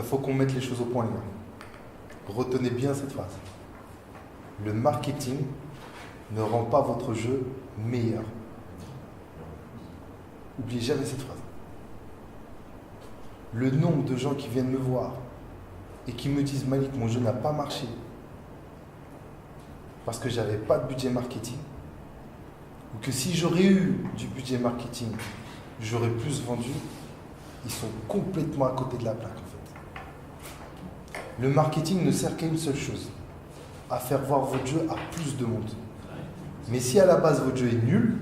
faut qu'on mette les choses au point, les gars. Retenez bien cette phrase. Le marketing ne rend pas votre jeu meilleur. N'oubliez jamais cette phrase. Le nombre de gens qui viennent me voir et qui me disent Malik, mon jeu n'a pas marché parce que j'avais pas de budget marketing, ou que si j'aurais eu du budget marketing, j'aurais plus vendu, ils sont complètement à côté de la plaque en fait. Le marketing ne sert qu'à une seule chose, à faire voir votre jeu à plus de monde. Mais si à la base votre jeu est nul,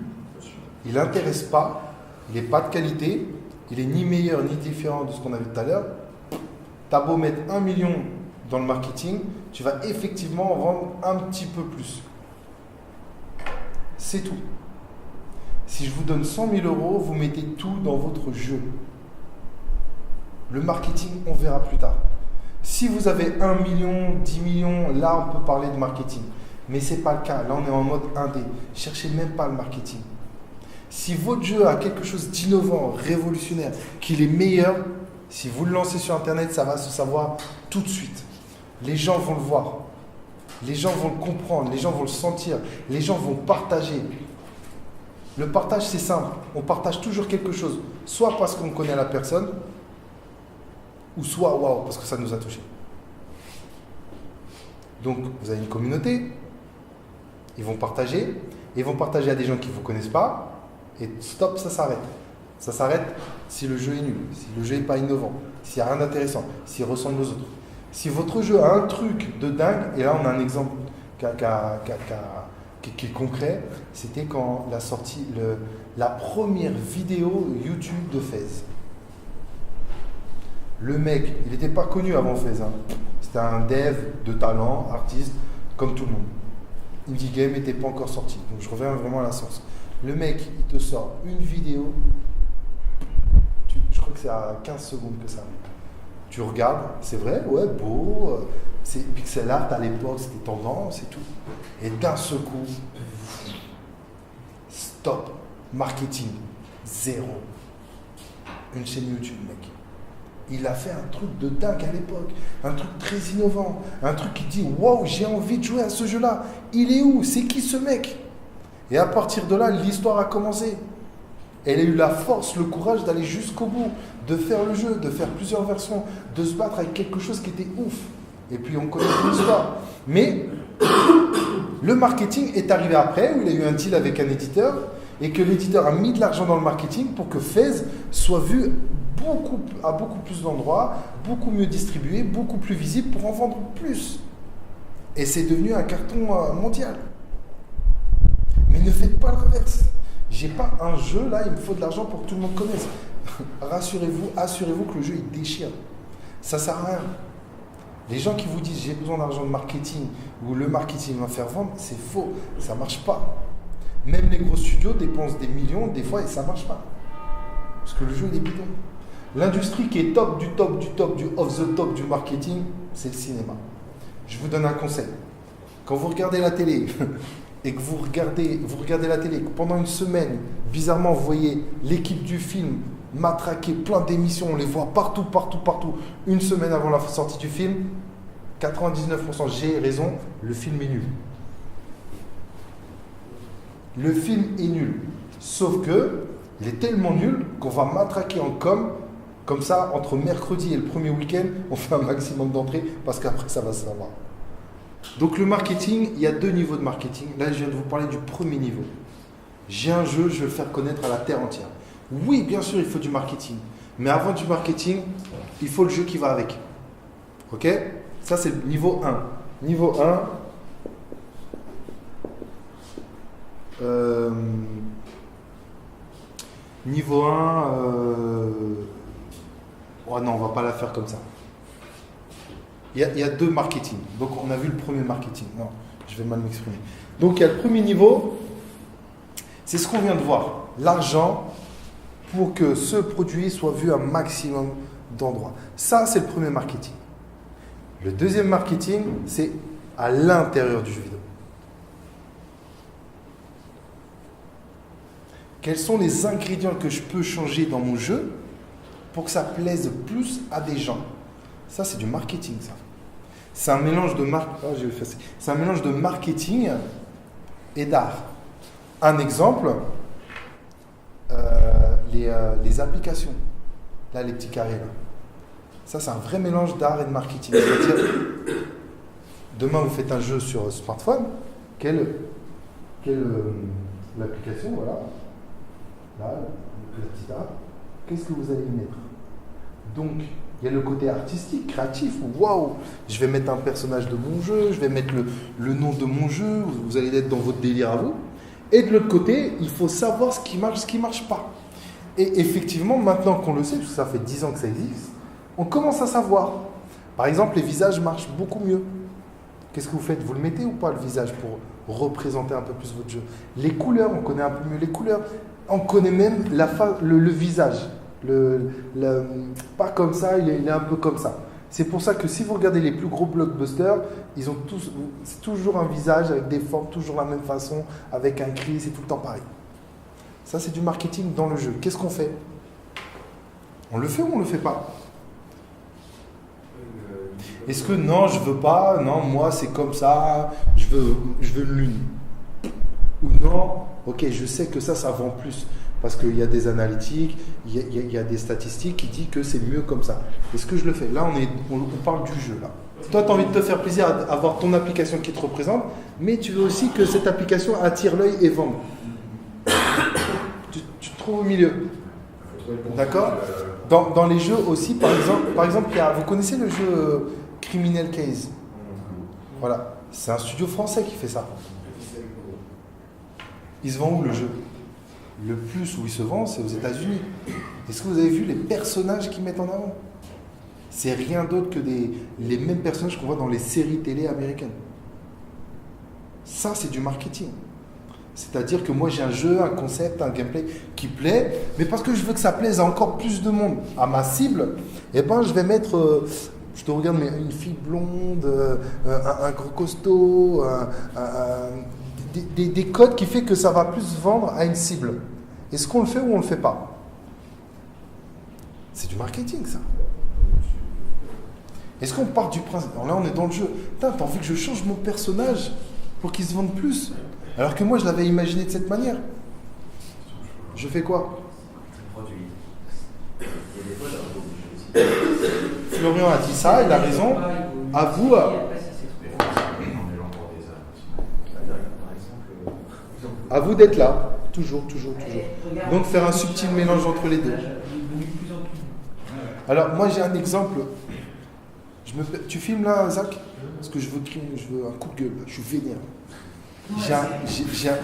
il n'intéresse pas, il n'est pas de qualité, il est ni meilleur ni différent de ce qu'on a vu tout à l'heure, tu as beau mettre 1 million dans le marketing, tu vas effectivement en vendre un petit peu plus. C'est tout. Si je vous donne 100 000 euros, vous mettez tout dans votre jeu. Le marketing, on verra plus tard. Si vous avez 1 million, 10 millions, là on peut parler de marketing. Mais ce n'est pas le cas. Là on est en mode indé. Cherchez même pas le marketing. Si votre jeu a quelque chose d'innovant, révolutionnaire, qu'il est meilleur, si vous le lancez sur Internet, ça va se savoir tout de suite. Les gens vont le voir. Les gens vont le comprendre. Les gens vont le sentir. Les gens vont partager. Le partage, c'est simple. On partage toujours quelque chose. Soit parce qu'on connaît la personne, ou soit waouh, parce que ça nous a touché. Donc, vous avez une communauté. Ils vont partager. Ils vont partager à des gens qui ne vous connaissent pas. Et stop, ça s'arrête. Ça s'arrête si le jeu est nul, si le jeu n'est pas innovant, s'il n'y a rien d'intéressant, s'il ressemble aux autres. Si votre jeu a un truc de dingue, et là on a un exemple qui est concret, c'était quand la première vidéo YouTube de FaZe. Le mec, il n'était pas connu avant FaZe. Hein. C'était un dev de talent, artiste, comme tout le monde. Indie Game n'était pas encore sorti. Donc je reviens vraiment à la source. Le mec, il te sort une vidéo, je crois que c'est à 15 secondes que ça arrive. Tu regardes, c'est vrai, ouais, beau, c'est pixel art à l'époque, c'était tendance et tout. Et d'un seul coup, stop, marketing, zéro. Une chaîne YouTube, mec. Il a fait un truc de dingue à l'époque, un truc très innovant, un truc qui dit « Waouh, j'ai envie de jouer à ce jeu-là. Il est où? C'est qui ce mec ?» Et à partir de là, l'histoire a commencé. Elle a eu la force, le courage d'aller jusqu'au bout, de faire le jeu, de faire plusieurs versions, de se battre avec quelque chose qui était ouf. Et puis on connaît l'histoire. Mais le marketing est arrivé après, où il a eu un deal avec un éditeur, et que l'éditeur a mis de l'argent dans le marketing pour que FaZe soit vu à beaucoup plus d'endroits, beaucoup mieux distribué, beaucoup plus visible pour en vendre plus. Et c'est devenu un carton mondial. Mais ne faites pas l'inverse. J'ai pas un jeu là, il me faut de l'argent pour que tout le monde connaisse. Rassurez-vous, assurez-vous que le jeu il déchire. Ça sert à rien. Les gens qui vous disent j'ai besoin d'argent de marketing ou le marketing va faire vendre, c'est faux, ça marche pas. Même les gros studios dépensent des millions des fois et ça marche pas. Parce que le jeu il est bidon. L'industrie qui est top du top du top du off the top du marketing, c'est le cinéma. Je vous donne un conseil. Quand vous regardez la télé et que vous regardez la télé, que pendant une semaine, bizarrement, vous voyez l'équipe du film matraquer plein d'émissions, on les voit partout, une semaine avant la sortie du film, 99%, j'ai raison, le film est nul. Le film est nul. Sauf que, il est tellement nul qu'on va matraquer en comme ça, entre mercredi et le premier week-end, on fait un maximum d'entrées parce qu'après ça va se savoir. Donc le marketing, il y a 2 niveaux de marketing. Là, je viens de vous parler du premier niveau. J'ai un jeu, je vais le faire connaître à la terre entière. Oui, bien sûr, il faut du marketing. Mais avant du marketing, il faut le jeu qui va avec. Ok? Ça, c'est le niveau 1. Niveau 1. Niveau 1. Oh non, on va pas la faire comme ça. Il y a 2 marketing. Donc, on a vu le premier marketing. Non, je vais mal m'exprimer. Donc, il y a le premier niveau. C'est ce qu'on vient de voir. L'argent pour que ce produit soit vu à un maximum d'endroits. Ça, c'est le premier marketing. Le deuxième marketing, c'est à l'intérieur du jeu vidéo. Quels sont les ingrédients que je peux changer dans mon jeu pour que ça plaise plus à des gens? Ça, c'est du marketing, ça. C'est un mélange de c'est un mélange de marketing et d'art. Un exemple, les applications. Là, les petits carrés, là. Ça, c'est un vrai mélange d'art et de marketing. C'est-à-dire, demain, vous faites un jeu sur smartphone. Quelle l'application, voilà. Là, le petit art. Qu'est-ce que vous allez y mettre? Donc, il y a le côté artistique, créatif, où waouh, je vais mettre un personnage de mon jeu, je vais mettre le nom de mon jeu, vous allez être dans votre délire à vous. Et de l'autre côté, il faut savoir ce qui marche pas. Et effectivement, maintenant qu'on le sait, parce que ça fait 10 ans que ça existe, on commence à savoir. Par exemple, les visages marchent beaucoup mieux. Qu'est-ce que vous faites? Vous le mettez ou pas, le visage, pour représenter un peu plus votre jeu? Les couleurs, on connaît un peu mieux les couleurs. On connaît même le visage. Pas comme ça, il est un peu comme ça. C'est pour ça que si vous regardez les plus gros blockbusters, ils ont tous, c'est toujours un visage avec des formes, toujours la même façon, avec un cri, c'est tout le temps pareil. Ça, c'est du marketing dans le jeu. Qu'est-ce qu'on fait? On le fait ou on le fait pas? Est-ce que non, je veux pas, non, moi c'est comme ça, je veux une lune. Ou non, ok, je sais que ça vend plus. Parce qu'il y a des analytiques, il y a des statistiques qui disent que c'est mieux comme ça. Est-ce que je le fais? Là, on parle du jeu. Là. Toi, tu as envie de te faire plaisir à avoir ton application qui te représente, mais tu veux aussi que cette application attire l'œil et vende. Tu te trouves au milieu. D'accord? Dans les jeux aussi, par exemple vous connaissez le jeu Criminal Case? Voilà. C'est un studio français qui fait ça. Il se vend où le jeu? Le plus où il se vend, c'est aux États-Unis. Est-ce que vous avez vu les personnages qu'ils mettent en avant? C'est rien d'autre que les mêmes personnages qu'on voit dans les séries télé américaines. Ça, c'est du marketing. C'est-à-dire que moi, j'ai un jeu, un concept, un gameplay qui plaît, mais parce que je veux que ça plaise à encore plus de monde, à ma cible, eh ben, je vais mettre... je te regarde, mais une fille blonde, un gros costaud, des codes qui fait que ça va plus vendre à une cible. Est-ce qu'on le fait ou on le fait pas? C'est du marketing, ça. Est-ce qu'on part du principe? Alors là, on est dans le jeu. T'as envie que je change mon personnage pour qu'il se vende plus? Alors que moi, je l'avais imaginé de cette manière. Je fais quoi? Florian a dit ça, il a raison. À vous. À vous d'être là, toujours. Donc faire un subtil mélange entre les deux. Alors moi j'ai un exemple. Tu filmes là, Zach? Parce que je veux un coup de gueule, je suis vénère.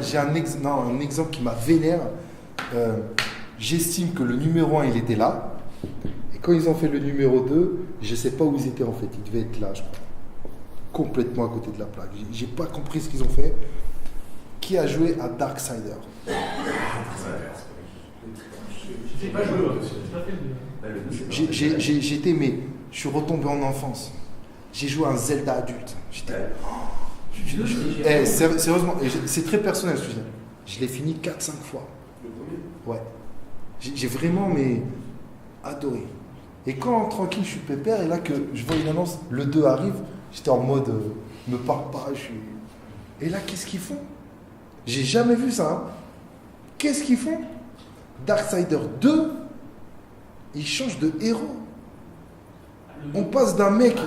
J'ai un exemple qui m'a vénère. J'estime que le numéro 1 il était là. Et quand ils ont fait le numéro 2, je ne sais pas où ils étaient en fait. Ils devaient être là, je crois. Complètement à côté de la plaque. J'ai pas compris ce qu'ils ont fait. Qui a joué à Darksider? Je suis retombé en enfance. J'ai joué à un Zelda adulte. Sérieusement, c'est très personnel ce que je dis. Je l'ai fini 4-5 fois. Ouais. J'ai vraiment adoré. Et quand tranquille je suis pépère et là que je vois une annonce, le 2 arrive, j'étais en mode me parle pas. Et là qu'est-ce qu'ils font? J'ai jamais vu ça. Hein. Qu'est-ce qu'ils font? Darksider 2, ils changent de héros. On passe d'un mec...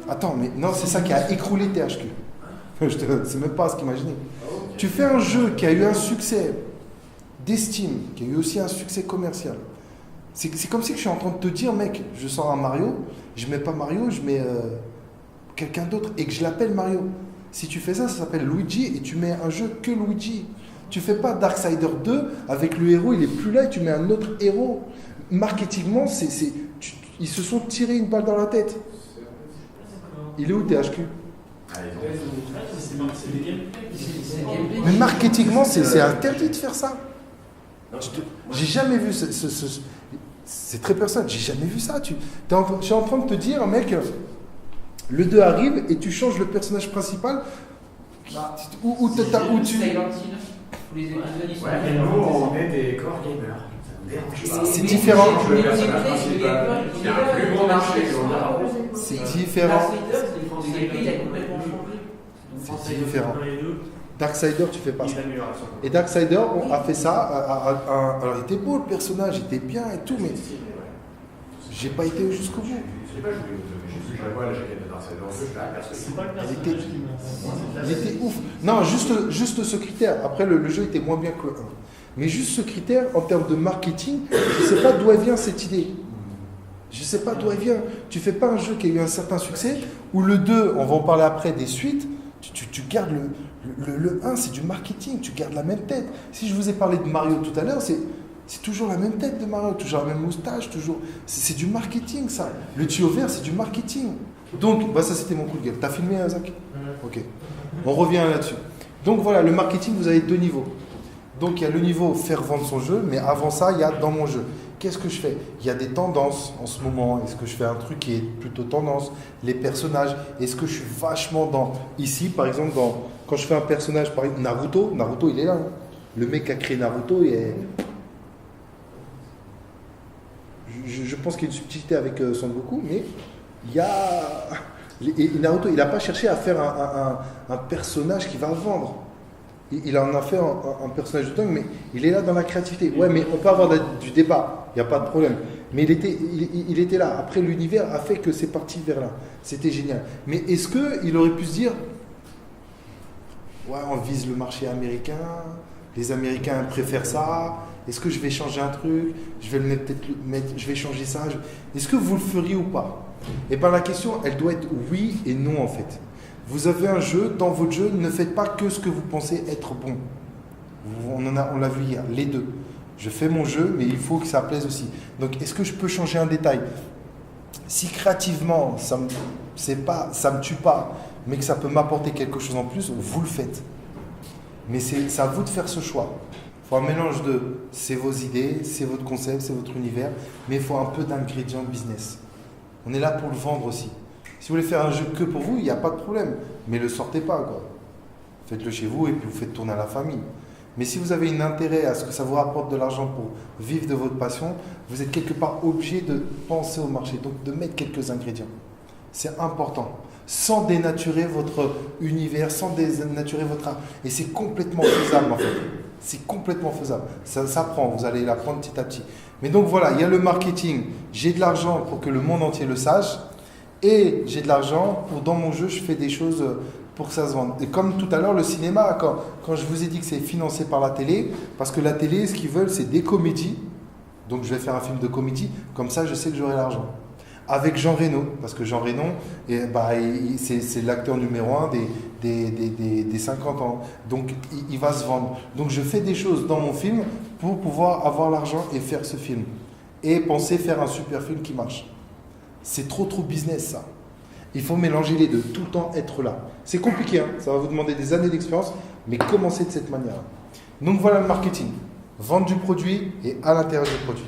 Attends, mais non, c'est ça qui a écroulé THQ. C'est même pas à ce qu'imaginer. Tu fais un jeu qui a eu un succès d'estime, qui a eu aussi un succès commercial. C'est comme si je suis en train de te dire, mec, je sors un Mario, je mets pas Mario, je mets quelqu'un d'autre et que je l'appelle Mario. Si tu fais ça, ça s'appelle Luigi et tu mets un jeu que Luigi. Tu fais pas Darksider 2 avec le héros, il est plus là et tu mets un autre héros. Marketingement, ils se sont tirés une balle dans la tête. Il est où THQ? Mais marketingement, c'est interdit de faire ça. J'ai jamais vu c'est très personnel, j'ai jamais vu ça. Je suis en train de te dire, mec, le 2 arrive et tu changes le personnage principal. Où tu... Ouais, mais nous, on est des core gamers. C'est différent. Il y a un plus gros marché. C'est différent. C'est différent. Darksider, tu fais pas ça. Et Darksider a fait ça. Alors, il était beau le personnage, il était bien et tout, mais j'ai pas été jusqu'au bout. Il était ouf. Non, juste ce critère. Après, le jeu était moins bien que le 1. Mais juste ce critère, en termes de marketing, je ne sais pas d'où elle vient cette idée. Je ne sais pas d'où elle vient. Tu ne fais pas un jeu qui a eu un certain succès, où le 2, on va en parler après des suites, tu gardes le 1, c'est du marketing, tu gardes la même tête. Si je vous ai parlé de Mario tout à l'heure, c'est toujours la même tête de Mario, toujours la même moustache, toujours. C'est du marketing, ça. Le tuyau vert, c'est du marketing. Donc, ça c'était mon coup de gueule. T'as filmé, Zach? Ok. On revient là-dessus. Donc voilà, le marketing, vous avez deux niveaux. Donc il y a le niveau faire vendre son jeu, mais avant ça, il y a dans mon jeu. Qu'est-ce que je fais? Il y a des tendances en ce moment. Est-ce que je fais un truc qui est plutôt tendance? Les personnages. Est-ce que je suis vachement dans... Ici, par exemple, quand je fais un personnage, par exemple, Naruto, il est là. Hein. Le mec qui a créé Naruto, il est... Je pense qu'il y a une subtilité avec Son Goku, mais il y a... Et Naruto, il n'a pas cherché à faire un personnage qui va vendre. Il en a fait un personnage de dingue, mais il est là dans la créativité. Ouais, mais on peut avoir du débat, il n'y a pas de problème. Mais il était là. Après, l'univers a fait que c'est parti vers là. C'était génial. Mais est-ce qu'il aurait pu se dire, ouais, on vise le marché américain, les Américains préfèrent ça, est-ce que je vais changer un truc, je vais changer ça, est-ce que vous le feriez ou pas? Et bien la question, elle doit être oui et non en fait. Vous avez un jeu, dans votre jeu, ne faites pas que ce que vous pensez être bon. On l'a vu hier, les deux. Je fais mon jeu, mais il faut que ça plaise aussi. Donc, est-ce que je peux changer un détail? Si créativement, ça me tue pas, mais que ça peut m'apporter quelque chose en plus, vous le faites. Mais c'est à vous de faire ce choix. Il faut un mélange c'est vos idées, c'est votre concept, c'est votre univers, mais il faut un peu d'ingrédients business. On est là pour le vendre aussi. Si vous voulez faire un jeu que pour vous, il n'y a pas de problème. Mais ne le sortez pas, quoi. Faites-le chez vous et puis vous faites tourner à la famille. Mais si vous avez un intérêt à ce que ça vous rapporte de l'argent pour vivre de votre passion, vous êtes quelque part obligé de penser au marché, donc de mettre quelques ingrédients. C'est important. Sans dénaturer votre univers, sans dénaturer votre art. Et c'est complètement faisable, en fait. C'est complètement faisable. Ça prend, vous allez l'apprendre petit à petit. Mais donc voilà, il y a le marketing. J'ai de l'argent pour que le monde entier le sache. Et j'ai de l'argent pour, dans mon jeu, je fais des choses pour que ça se vende. Et comme tout à l'heure, le cinéma, quand je vous ai dit que c'est financé par la télé, parce que la télé, ce qu'ils veulent, c'est des comédies. Donc je vais faire un film de comédie, comme ça je sais que j'aurai l'argent. Avec Jean Reno, parce que Jean Reno, c'est l'acteur numéro 1 des 50 ans. Donc il va se vendre. Donc je fais des choses dans mon film pour pouvoir avoir l'argent et faire ce film. Et penser faire un super film qui marche. C'est trop business ça. Il faut mélanger les deux, tout le temps être là. C'est compliqué, hein, ça va vous demander des années d'expérience, mais commencez de cette manière. Donc voilà le marketing. Vendre du produit et à l'intérieur du produit.